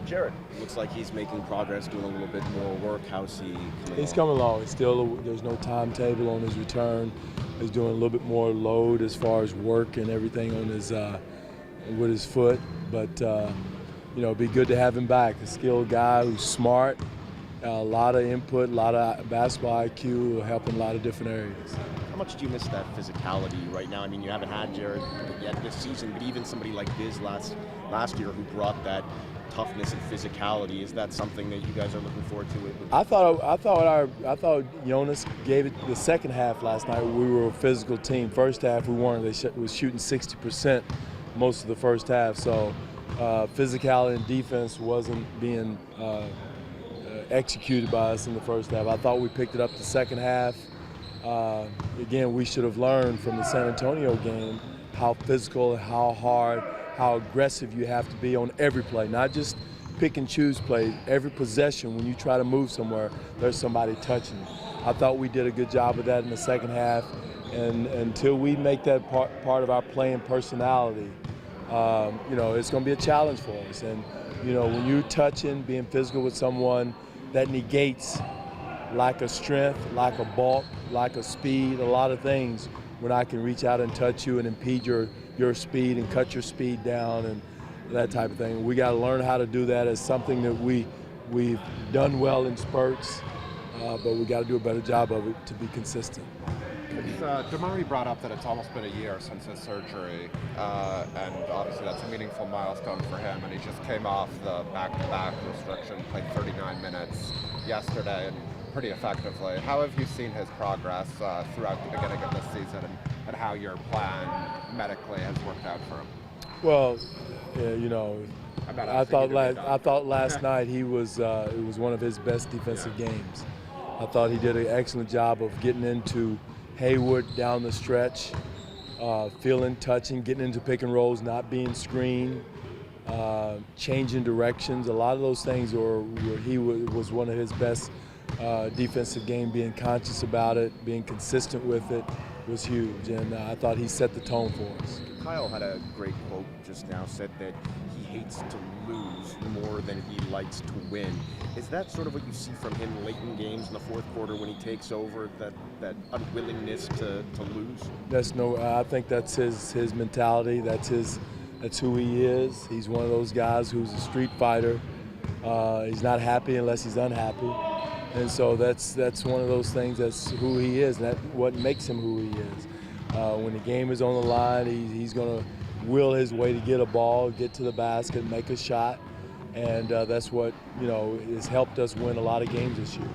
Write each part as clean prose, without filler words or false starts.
Jared, looks like he's making progress, doing a little bit more work. How's he coming He's along? coming along. It's still, there's no timetable on his return. He's doing a little bit more load as far as work and everything on his with his foot. But it'd be good to have him back. A skilled guy who's smart, a lot of input, a lot of basketball IQ, will help in a lot of different areas. How much do you miss that physicality right now? I mean, you haven't had Jared yet this season, but even somebody like Biz last year who brought that toughness and physicality, is that something that you guys are looking forward to? I thought Jonas gave it the second half last night. We were a physical team. First half we weren't. They was shooting 60% most of the first half. So physicality and defense wasn't being executed by us in the first half. I thought we picked it up the second half. Again, we should have learned from the San Antonio game how physical, how hard, how aggressive you have to be on every play, not just pick and choose plays. Every possession, when you try to move somewhere, there's somebody touching you. I thought we did a good job of that in the second half, and until we make that part of our playing personality, it's going to be a challenge for us. And when you're touching, being physical with someone, that negates lack of strength, lack of bulk, lack of speed, a lot of things when I can reach out and touch you and impede your speed and cut your speed down and that type of thing. We got to learn how to do that as something that we've done well in spurts, but we got to do a better job of it to be consistent. Damari brought up that it's almost been a year since his surgery, and obviously that's a meaningful milestone for him, and he just came off the back-to-back restriction, played 39 minutes yesterday, and pretty effectively. How have you seen his progress throughout the beginning of this season, and how your plan medically has worked out for him? Well, I thought last night it was one of his best defensive games. I thought he did an excellent job of getting into Hayward down the stretch, feeling, touching, getting into pick and rolls, not being screened, changing directions. A lot of those things were he was one of his best defensive game, being conscious about it, being consistent with it was huge, and I thought he set the tone for us. Kyle had a great quote just now, said that he hates to lose more than he likes to win. Is that sort of what you see from him late in games in the fourth quarter when he takes over, that unwillingness to lose? I think that's his mentality. That's who he is. He's one of those guys who's a street fighter. He's not happy unless he's unhappy. And so that's one of those things. That's who he is. That's what makes him who he is. When the game is on the line, he's going to will his way to get a ball, get to the basket, make a shot, and that's what has helped us win a lot of games this year.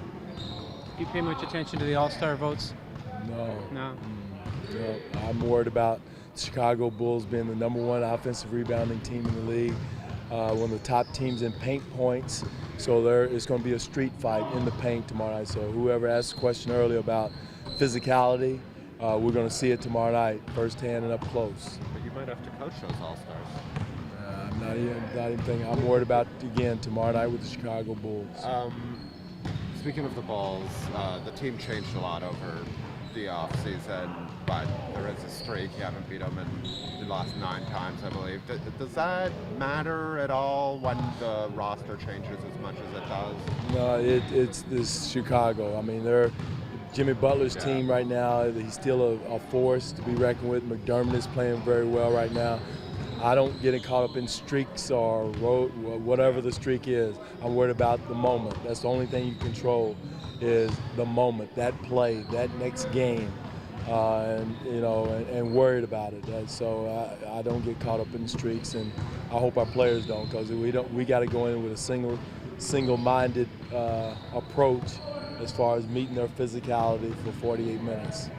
Do you pay much attention to the All-Star votes? No. No. I'm worried about the Chicago Bulls being the #1 offensive rebounding team in the league, one of the top teams in paint points. So it's going to be a street fight in the paint tomorrow night. So whoever asked the question earlier about physicality, we're going to see it tomorrow night, firsthand and up close. But you might have to coach those All-Stars. I'm not even thinking. I'm worried about, again, tomorrow night with the Chicago Bulls. Speaking of the Bulls, the team changed a lot over the offseason, but there is a streak. You haven't beat them in the last 9 times, I believe. Does that matter at all when the roster changes as much as it does? No, it's Chicago. I mean, they're Jimmy Butler's team right now. He's still a force to be reckoned with. McDermott is playing very well right now. I don't get caught up in streaks or whatever the streak is. I'm worried about the moment. That's the only thing you control is the moment, that play, that next game, and worried about it. So I don't get caught up in streaks, and I hope our players don't, because we got to go in with a single-minded approach as far as meeting their physicality for 48 minutes.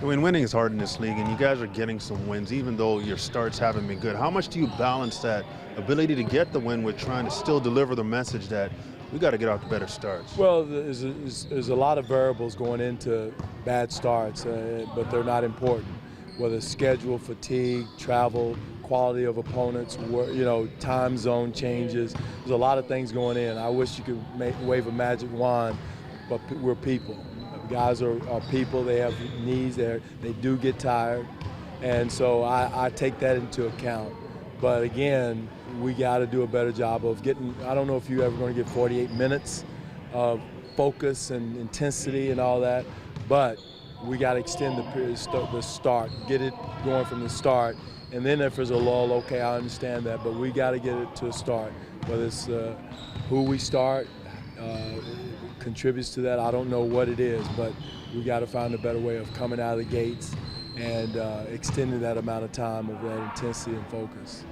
I mean, winning is hard in this league, and you guys are getting some wins, even though your starts haven't been good. How much do you balance that ability to get the win with trying to still deliver the message that we got to get out to better starts? Well, there's a lot of variables going into bad starts, but they're not important. Whether it's schedule, fatigue, travel, quality of opponents, time zone changes. There's a lot of things going in. I wish you could wave a magic wand, but we're people. Guys are people. They have needs. They do get tired, and so I take that into account. But again, we got to do a better job of getting. I don't know if you're ever going to get 48 minutes of focus and intensity and all that, but we got to extend the period, the start, get it going from the start, and then if there's a lull, okay, I understand that, but we got to get it to a start. Whether it's who we start contributes to that, I don't know what it is, but we got to find a better way of coming out of the gates and extending that amount of time of that intensity and focus.